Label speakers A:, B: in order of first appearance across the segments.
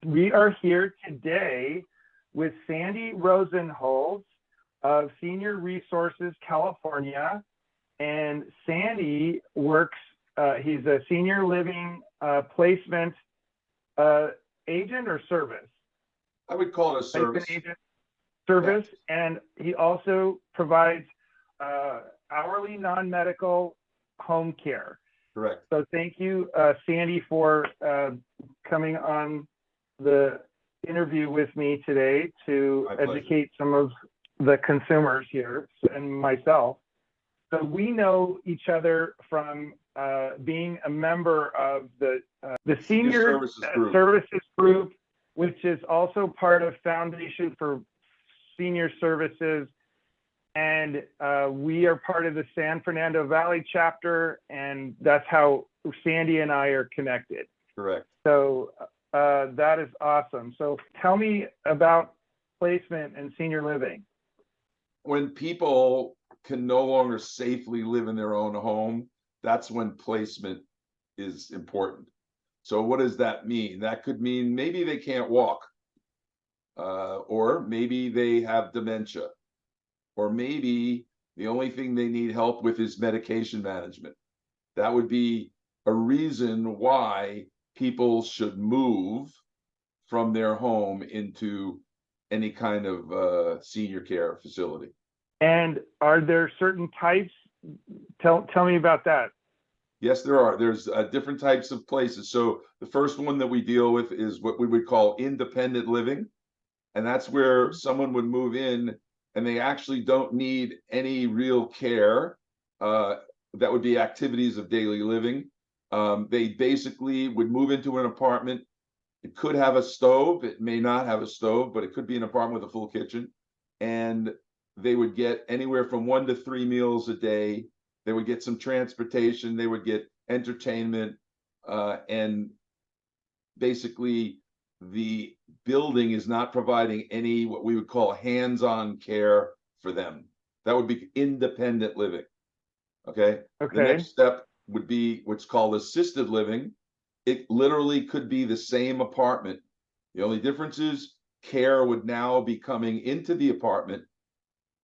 A: We are here today with Sandy Rosenholz of Senior Resources California. And Sandy works, he's a senior living placement agent or service?
B: I would call it a service.
A: Placement agent service.
B: Yes.
A: And he also provides hourly non-medical home care.
B: Correct.
A: So thank you, Sandy, for coming on the interview with me today to educate some of the consumers here and myself. So we know each other from being a member of the Senior Services Group, which is also part of Foundation for Senior Services. And we are part of the San Fernando Valley chapter, and that's how Sandy and I are connected.
B: Correct.
A: So that is awesome. So tell me about placement and senior living.
B: When people can no longer safely live in their own home, that's when placement is important. So what does that mean? That could mean maybe they can't walk, or maybe they have dementia, or maybe the only thing they need help with is medication management. That would be a reason why people should move from their home into any kind of senior care facility.
A: And are there certain types? Tell me about that.
B: Yes, there are. There's different types of places. So the first one that we deal with is what we would call independent living. And that's where someone would move in and they actually don't need any real care. That would be activities of daily living. They basically would move into an apartment. It could have a stove. It may not have a stove, but it could be an apartment with a full kitchen. And they would get anywhere from 1 to 3 meals a day. They would get some transportation. They would get entertainment. And basically, the building is not providing any what we would call hands-on care for them. That would be independent living. Okay. The next step would be what's called assisted living. It literally could be the same apartment. The only difference is care would now be coming into the apartment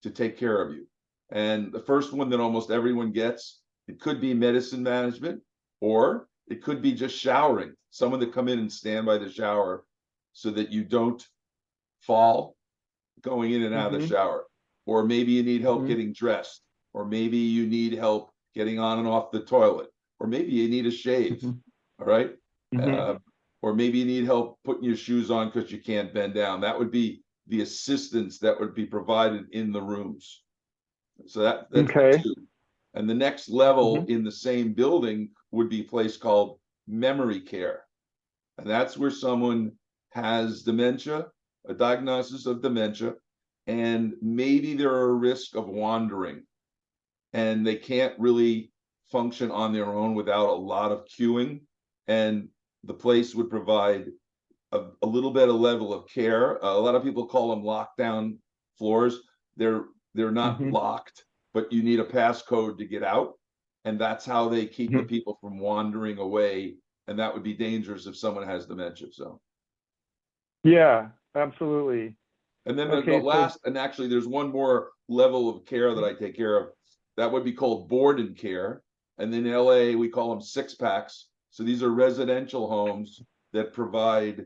B: to take care of you. And the first one that almost everyone gets, it could be medicine management, or it could be just showering. Someone to come in and stand by the shower so that you don't fall going in and out of the shower. Or maybe you need help getting dressed, or maybe you need help getting on and off the toilet, or maybe you need a shave. All right. Or maybe you need help putting your shoes on because you can't bend down. That would be the assistance that would be provided in the rooms. So that's two. And the next level in the same building would be a place called memory care. And that's where someone has dementia, a diagnosis of dementia, and maybe they're a risk of wandering and they can't really function on their own without a lot of cueing. And the place would provide a little bit of level of care. A lot of people call them lockdown floors. They're not locked, but you need a passcode to get out. And that's how they keep the people from wandering away. And that would be dangerous if someone has dementia. So.
A: Yeah, absolutely.
B: And then the last, and actually there's one more level of care that I take care of. That would be called board and care. And in LA, we call them 6-packs. So these are residential homes that provide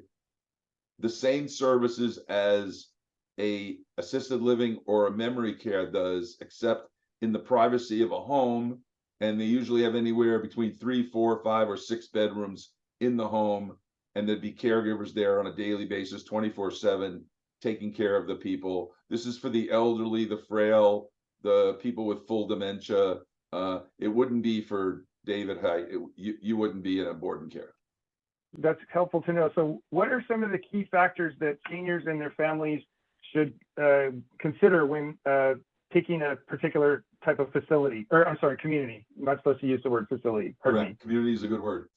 B: the same services as a assisted living or a memory care does, except in the privacy of a home. And they usually have anywhere between 3, 4, 5, or 6 bedrooms in the home. And there'd be caregivers there on a daily basis, 24/7, taking care of the people. This is for the elderly, the frail, the people with full dementia. It wouldn't be for David Height. You wouldn't be in a board and care.
A: That's helpful to know. So what are some of the key factors that seniors and their families should consider when picking a particular type of facility, or I'm sorry, community? I'm not supposed to use the word facility.
B: Correct. Community is a good word.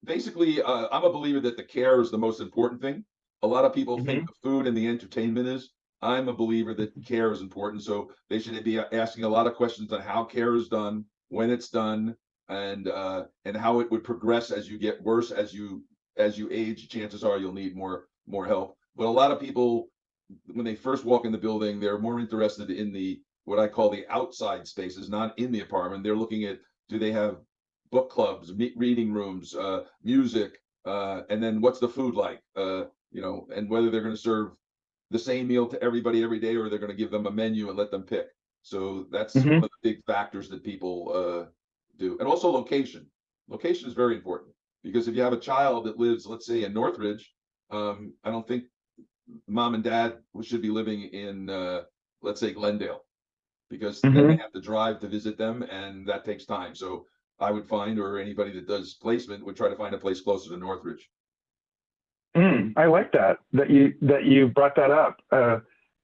B: Basically, I'm a believer that the care is the most important thing. A lot of people think the food and the entertainment is. I'm a believer that care is important. So they should be asking a lot of questions on how care is done, when it's done, and how it would progress as you get worse, as you as you age, chances are you'll need more help. But a lot of people, when they first walk in the building, they're more interested in the what I call the outside spaces, not in the apartment. They're looking at, do they have book clubs, reading rooms, music, and then what's the food like, and whether they're going to serve the same meal to everybody every day, or they're going to give them a menu and let them pick. So that's one of the big factors that people do. And also location. Location is very important, because if you have a child that lives, let's say, in Northridge, I don't think mom and dad should be living in, let's say, Glendale, because then they have to drive to visit them, and that takes time. So I would find, or anybody that does placement would try to find a place closer to Northridge.
A: I like that you brought that up,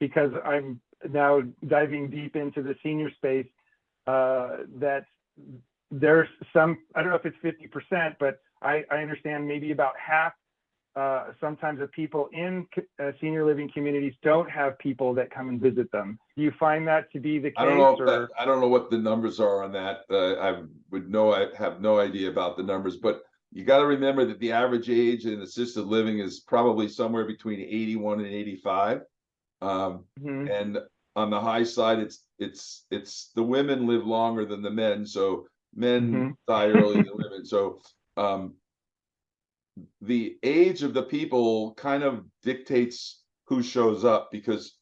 A: because I'm now diving deep into the senior space. That there's some, I don't know if it's 50%, but I understand maybe about half sometimes of people in senior living communities don't have people that come and visit them. Do you find that to be the case?
B: I don't know what the numbers are on that. I have no idea about the numbers, but you got to remember that the average age in assisted living is probably somewhere between 81 and 85. And on the high side, it's the women live longer than the men. So men die earlier than women. So the age of the people kind of dictates who shows up, because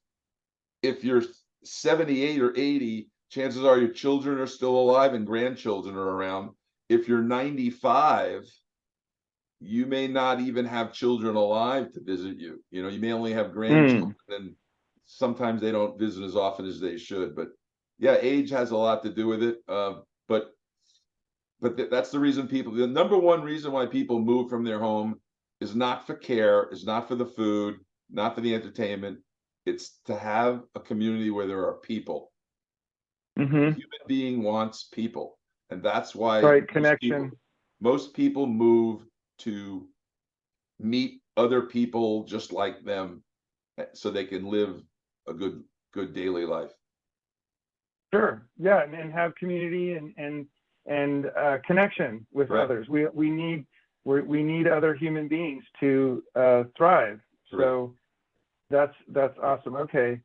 B: if you're 78 or 80, chances are your children are still alive and grandchildren are around. If you're 95, you may not even have children alive to visit you. You may only have grandchildren, and sometimes they don't visit as often as they should. But yeah, age has a lot to do with it. But that's the reason the number one reason why people move from their home is not for care, is not for the food, not for the entertainment. It's to have a community where there are people. A human being wants people. And that's why
A: connection.
B: Most people move to meet other people just like them, so they can live a good daily life.
A: Sure. Yeah. And have community and connection with others. We need other human beings to thrive. Correct. So that's awesome. Okay.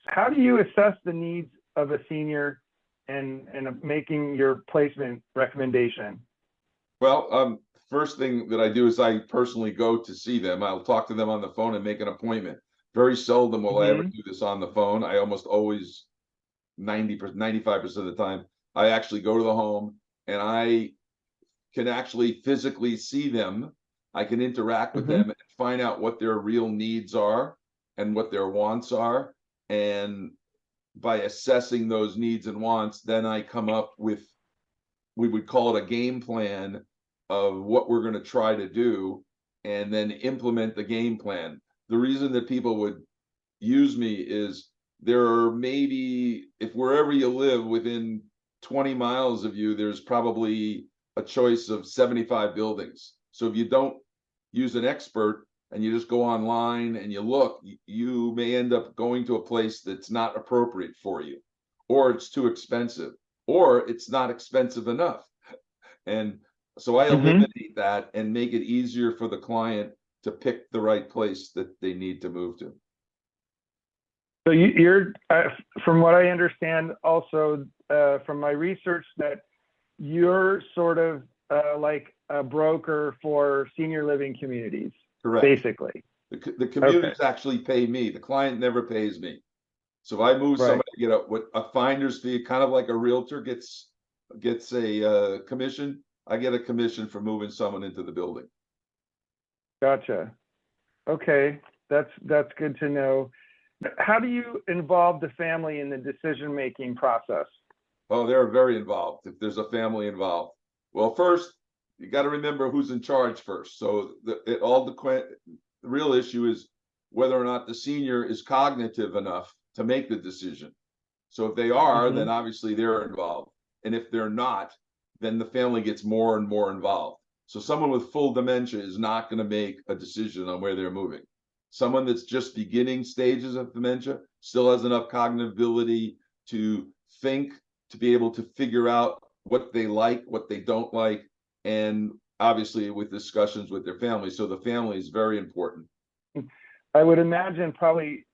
A: How do you assess the needs of a senior and making your placement recommendation?
B: Well, first thing that I do is I personally go to see them. I'll talk to them on the phone and make an appointment. Very seldom will I ever do this on the phone. I almost always, 90%, 95% of the time, I actually go to the home, and I can actually physically see them. I can interact with them and find out what their real needs are and what their wants are. And by assessing those needs and wants, then I come up with, we would call it a game plan of what we're going to try to do, and then implement the game plan. The reason that people would use me is there are maybe, if wherever you live within 20 miles of you, there's probably a choice of 75 buildings. So if you don't use an expert and you just go online and you look, you may end up going to a place that's not appropriate for you, or it's too expensive, or it's not expensive enough. And so I eliminate that and make it easier for the client to pick the right place that they need to move to.
A: So you're, from what I understand, also from my research, that you're sort of like a broker for senior living communities. Correct. Basically.
B: The communities actually pay me. The client never pays me. So if I move somebody to get a finder's fee, kind of like a realtor gets a commission, I get a commission for moving someone into the building.
A: Gotcha. Okay, that's good to know. How do you involve the family in the decision-making process?
B: Oh, they're very involved if there's a family involved. Well, first, you got to remember who's in charge first. So the real issue is whether or not the senior is cognitive enough to make the decision. So if they are, then obviously they're involved. And if they're not, then the family gets more and more involved. So someone with full dementia is not going to make a decision on where they're moving. Someone that's just beginning stages of dementia still has enough cognitive ability to think, to be able to figure out what they like, what they don't like, and obviously with discussions with their family. So the family is very important.
A: I would imagine probably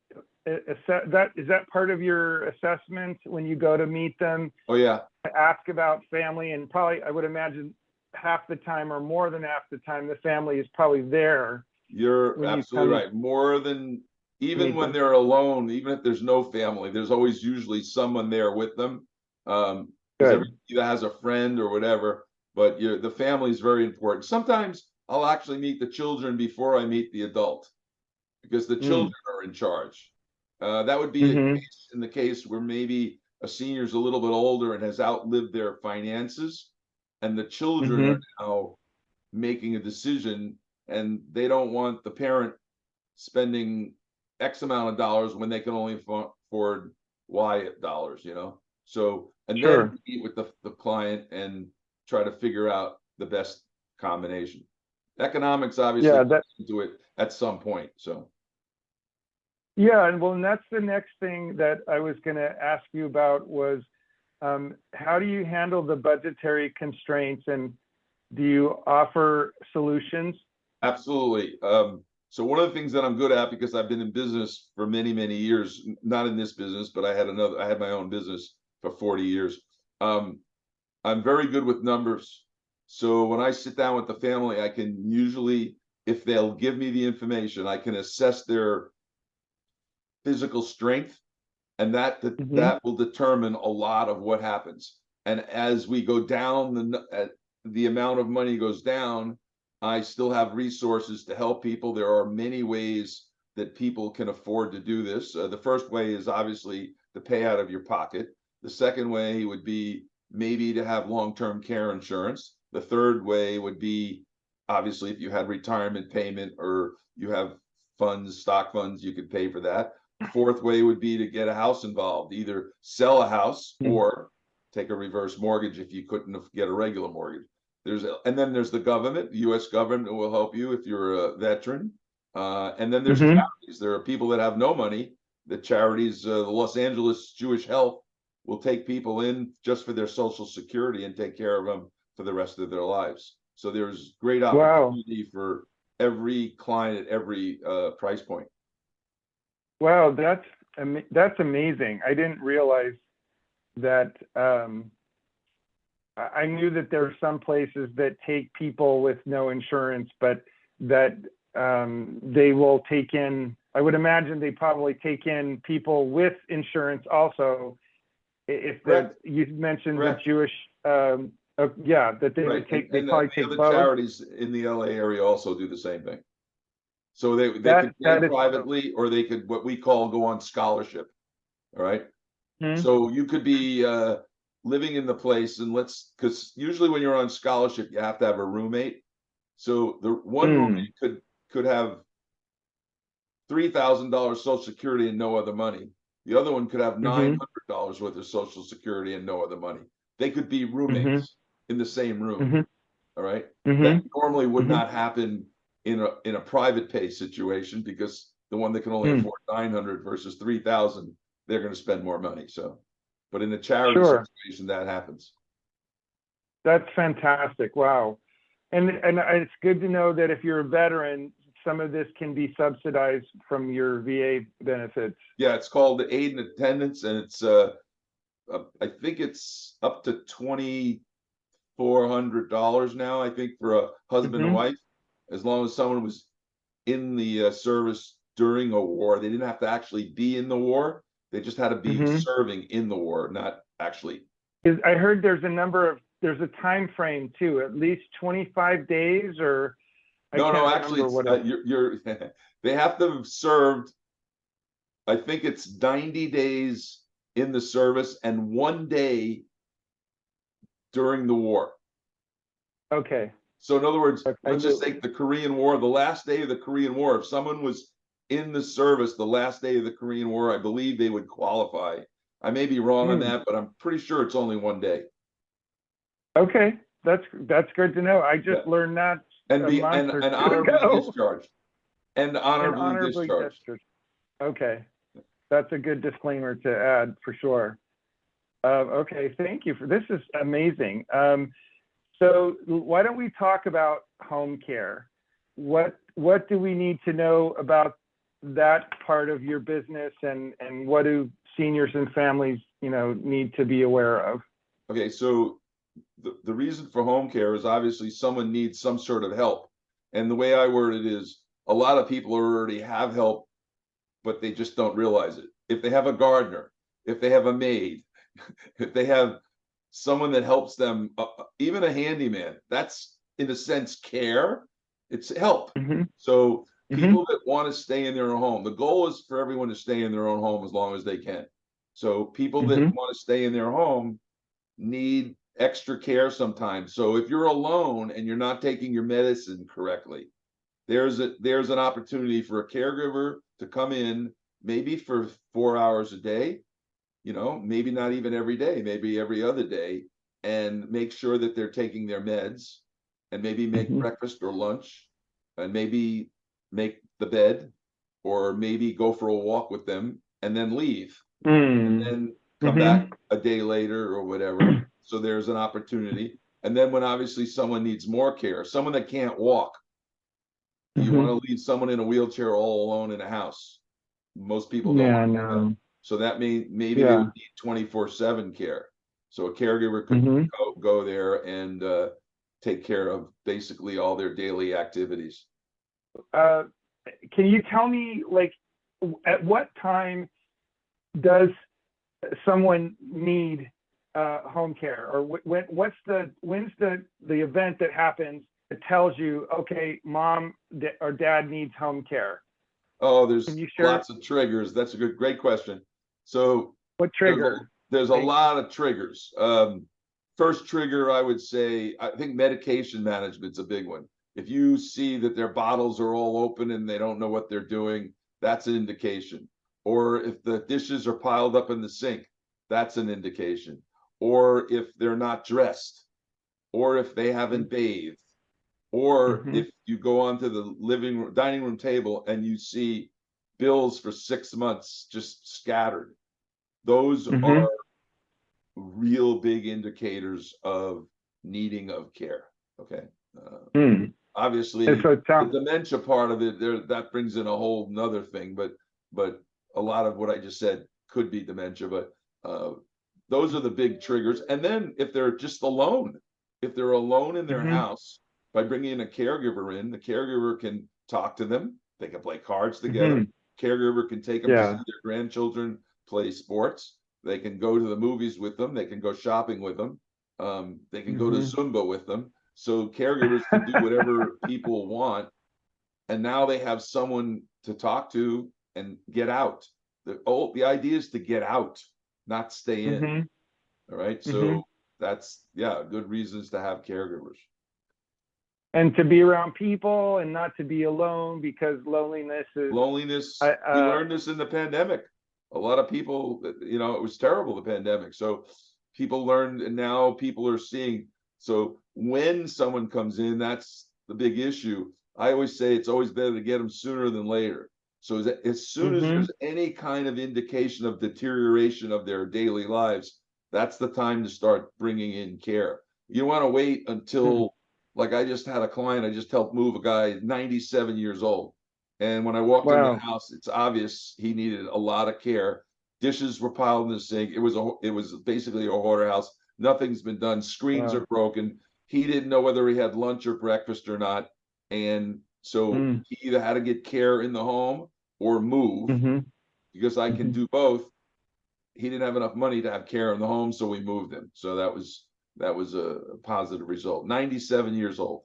A: that is that part of your assessment when you go to meet them?
B: Oh yeah.
A: Ask about family, and probably I would imagine half the time or more than half the time the family is probably there.
B: You're absolutely right. More than even when they're alone, even if there's no family, there's always usually someone there with them. Because everybody that has a friend or whatever, but the family is very important. Sometimes I'll actually meet the children before I meet the adult, because the children are in charge. That would be a case, in the case where maybe a senior is a little bit older and has outlived their finances, and the children are now making a decision, and they don't want the parent spending X amount of dollars when they can only afford Y dollars, you know? So, and then meet with the client and try to figure out the best combination. Economics obviously comes into it at some point, so.
A: Yeah, and that's the next thing that I was going to ask you about was how do you handle the budgetary constraints, and do you offer solutions?
B: Absolutely. So one of the things that I'm good at, because I've been in business for many, many years, not in this business, but I had my own business for 40 years. I'm very good with numbers. So when I sit down with the family, I can usually, if they'll give me the information, I can assess their physical strength, and that will determine a lot of what happens. And as we go down, the amount of money goes down, I still have resources to help people. There are many ways that people can afford to do this. The first way is obviously to pay out of your pocket. The second way would be maybe to have long-term care insurance. The third way would be, obviously, if you had retirement payment or you have funds, stock funds, you could pay for that. Fourth way would be to get a house involved, either sell a house or take a reverse mortgage if you couldn't get a regular mortgage. And then there's the government. The U.S. government will help you if you're a veteran. And then there's charities. There are people that have no money. The charities, the Los Angeles Jewish Health, will take people in just for their Social Security and take care of them for the rest of their lives. So there's great opportunity for every client at every price point.
A: Wow, that's amazing. I didn't realize that. I knew that there are some places that take people with no insurance, but that they will take in, I would imagine they probably take in people with insurance also. If you mentioned the Jewish, that they would take, they probably take both.
B: Charities in the LA area also do the same thing. So they could pay privately, or they could, what we call, go on scholarship. All right. So you could be living in the place, and because usually when you're on scholarship, you have to have a roommate. So the one roommate could have $3,000 Social Security and no other money. The other one could have $900 worth of Social Security and no other money. They could be roommates in the same room. All right. That normally would not happen in a private pay situation, because the one that can only afford 900 versus 3,000, they're going to spend more money. So, but in a charity situation, that happens.
A: That's fantastic. Wow. And it's good to know that if you're a veteran, some of this can be subsidized from your VA benefits.
B: Yeah, it's called the aid and attendance, and it's I think it's up to $2,400 now, I think, for a husband and wife, as long as someone was in the service during a war. They didn't have to actually be in the war. They just had to be serving in the war, not actually.
A: I heard there's a time frame too, at least 25 days, or
B: no, actually, they have to have served, I think it's 90 days in the service and 1 day during the war.
A: Okay.
B: So in other words, let's just take the Korean War, the last day of the Korean War. If someone was in the service the last day of the Korean War, I believe they would qualify. I may be wrong on that, but I'm pretty sure it's only 1 day.
A: Okay, that's good to know. I just learned that.
B: And honorably discharged. And honorably discharged.
A: Okay, that's a good disclaimer to add for sure. Okay, thank you for this. Is amazing. So So why don't we talk about home care? What do we need to know about that part of your business, and what do seniors and families, need to be aware of?
B: Okay, so the reason for home care is obviously someone needs some sort of help. And the way I word it is a lot of people already have help, but they just don't realize it. If they have a gardener, if they have a maid, if they have someone that helps them, even a handyman, that's in a sense care. It's help.
A: Mm-hmm.
B: So
A: Mm-hmm.
B: people that want to stay in their own home, the goal is for everyone to stay in their own home as long as they can. So people that
A: Mm-hmm.
B: want to stay in their home need extra care sometimes. So if you're alone and you're not taking your medicine correctly, there's an opportunity for a caregiver to come in, maybe for 4 hours a day, maybe not even every day, maybe every other day, and make sure that they're taking their meds, and maybe make
A: Mm-hmm.
B: breakfast or lunch, and maybe make the bed, or maybe go for a walk with them and then leave, and
A: Mm.
B: then come back
A: Mm-hmm.
B: a day later or whatever. So there's an opportunity. And then when obviously someone needs more care, someone that can't walk, you want
A: Mm-hmm.
B: to leave someone in a wheelchair all alone in a house. Most people don't
A: Yeah,
B: want to do that.
A: no.
B: So that maybe they would
A: Yeah.
B: need 24/7 care. So a caregiver could
A: Mm-hmm.
B: go there and take care of basically all their daily activities.
A: Uh, can you tell me, like, at what time does someone need home care, or when's the event that happens that tells you, okay, mom or dad needs home care?
B: Oh,
A: Can
B: there's
A: you share
B: lots of triggers. That's a great question. So
A: what
B: there's a,
A: trigger?
B: there's a
A: Thanks.
B: lot of triggers. First trigger, I would say, I think medication management's a big one. If you see that their bottles are all open and they don't know what they're doing, that's an indication. Or if the dishes are piled up in the sink, that's an indication. Or if they're not dressed, or if they haven't bathed, or
A: Mm-hmm.
B: if you go onto the dining room table and you see bills for 6 months just scattered, those
A: Mm-hmm.
B: are real big indicators of needing of care. Okay.
A: Mm. And
B: Obviously,
A: so it
B: the
A: sounds.
B: dementia part of it, that brings in a whole nother thing, but a lot of what I just said could be dementia, but those are the big triggers. And then if they're just alone, if they're alone in their
A: Mm-hmm.
B: house, by bringing a caregiver in, the caregiver can talk to them. They can play cards together.
A: Mm-hmm.
B: Caregiver can take them to see
A: Yeah.
B: their grandchildren play sports. They can go to the movies with them. They can go shopping with them. They can go to
A: Mm-hmm.
B: Zumba with them. So caregivers can do whatever people want. And now they have someone to talk to and get out. The idea is to get out, not stay in.
A: Mm-hmm.
B: All right.
A: Mm-hmm.
B: So that's, yeah, good reasons to have caregivers.
A: And to be around people and not to be alone, because loneliness is.
B: Loneliness,
A: I.
B: we learned this in the pandemic. A lot of people, it was terrible, the pandemic. So people learned, and now people are seeing. So when someone comes in, that's the big issue. I always say it's always better to get them sooner than later. So as soon as
A: Mm-hmm.
B: there's any kind of indication of deterioration of their daily lives, that's the time to start bringing in care. You want to wait until, like, I just had a client, I just helped move a guy 97 years old. And when I walked in the
A: Wow.
B: house, it's obvious he needed a lot of care. Dishes were piled in the sink. It was basically a hoarder house. Nothing's been done. Screens
A: Wow.
B: are broken. He didn't know whether he had lunch or breakfast or not. And so
A: Mm.
B: he either had to get care in the home or move,
A: Mm-hmm.
B: because I can
A: Mm-hmm.
B: do both. He didn't have enough money to have care in the home, so we moved him. So that was a positive result. 97 years old.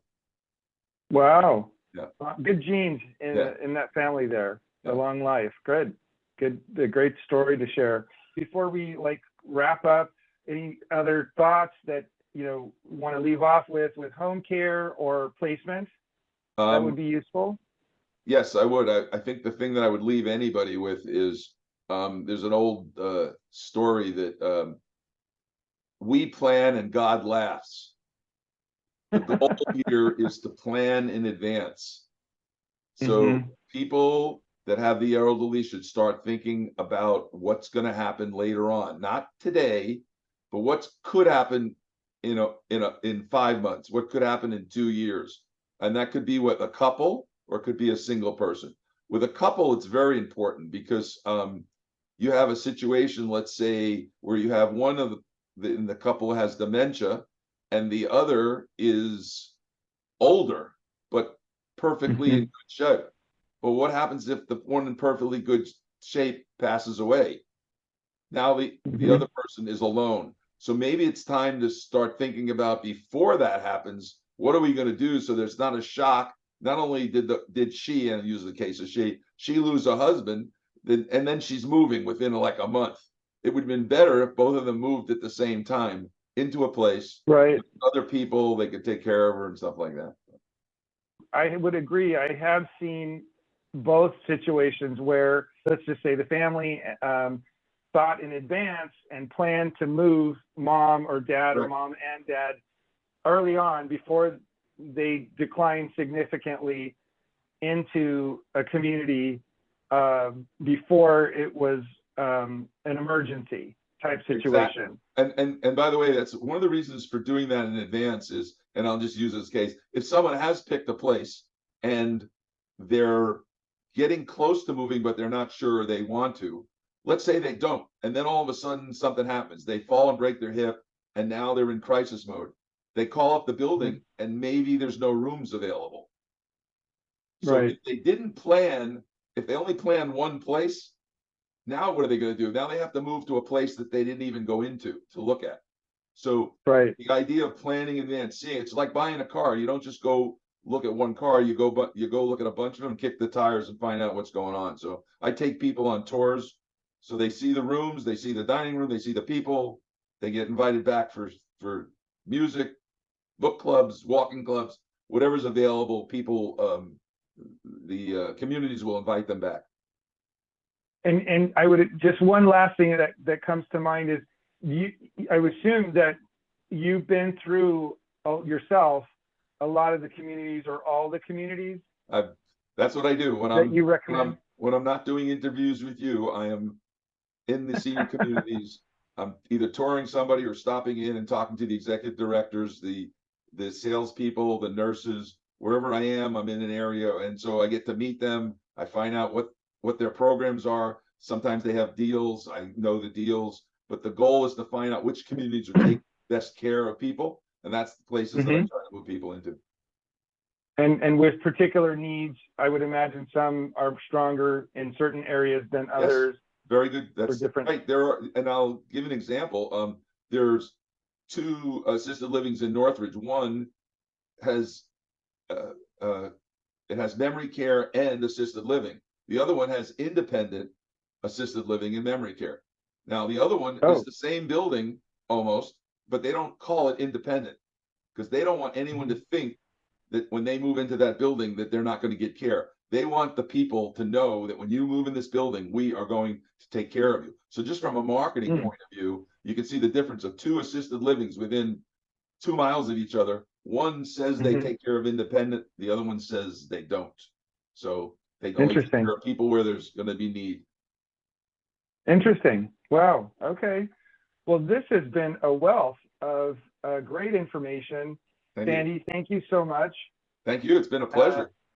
A: Wow.
B: Yeah.
A: Good genes
B: Yeah.
A: in that family there. A
B: Yeah.
A: long life. Good. Good. A great story to share. Before we wrap up, any other thoughts that want to leave off with home care or placement that would
B: Um,
A: be useful?
B: Yes, I would. I think the thing that I would leave anybody with is, there's an old story that, we plan and God laughs. The goal here is to plan in advance. So
A: Mm-hmm.
B: people that have the elderly should start thinking about what's going to happen later on, not today, but what could happen in 5 months? What could happen in 2 years? And that could be with a couple, or it could be a single person. With a couple, it's very important because you have a situation, let's say, where you have one of the couple has dementia, and the other is older, but perfectly in good shape. But what happens if the one in perfectly good shape passes away? Now the other person is alone. So maybe it's time to start thinking about, before that happens, what are we going to do so there's not a shock? Not only did she, and use the case of she lose a husband, and then she's moving within like a month. It would have been better if both of them moved at the same time into a place,
A: right,
B: with other people, they could take care of her and stuff like that.
A: I would agree. I have seen both situations where, let's just say, the family thought in advance and planned to move mom or dad, or mom and dad, early on, before they declined significantly into a community, before it was an emergency type situation.
B: Exactly. And by the way, that's one of the reasons for doing that in advance is, and I'll just use this case, if someone has picked a place and they're getting close to moving, but they're not sure they want to, let's say they don't, and then all of a sudden something happens, they fall and break their hip, and now they're in crisis mode. They call up the building and maybe there's no rooms available. So
A: right.
B: if they didn't plan, if they only planned one place, now what are they going to do? Now they have to move to a place that they didn't even go into to look at. So
A: right.
B: The idea of planning in advance, seeing, it's like buying a car. You don't just go look at one car. You go look at a bunch of them, kick the tires, and find out what's going on. So I take people on tours, so they see the rooms, they see the dining room, they see the people. They get invited back for music, book clubs, walking clubs, whatever's available. People, the communities will invite them back.
A: And I would, just one last thing that comes to mind is, I would assume that you've been through yourself a lot of the communities, or all the communities.
B: That's what I do
A: you recommend.
B: When I'm not doing interviews with you. I am in the senior communities. I'm either touring somebody or stopping in and talking to the executive directors, the salespeople, the nurses, wherever I am. I'm in an area, and so I get to meet them. I find out what their programs are. Sometimes they have deals. I know the deals, but the goal is to find out which communities are taking best care of people, and that's the places that I try to move people into.
A: And with particular needs, I would imagine some are stronger in certain areas than others.
B: Yes, very good. That's
A: different.
B: Right. There are, and I'll give an example. There's 2 assisted livings in Northridge. One has it has memory care and assisted living. The other one has independent assisted living and memory care. Now the other one is the same building almost, but they don't call it independent because they don't want anyone to think that when they move into that building that they're not going to get care. They want the people to know that when you move in this building, we are going to take care of you. So just from a marketing point of view, you can see the difference of 2 assisted livings within 2 miles of each other. One says they take care of independent, the other one says they don't. So they only take care of people where there's going to be need.
A: Interesting. Wow. Okay. Well, this has been a wealth of great information. Sandy, thank you so much.
B: Thank you. It's been a pleasure.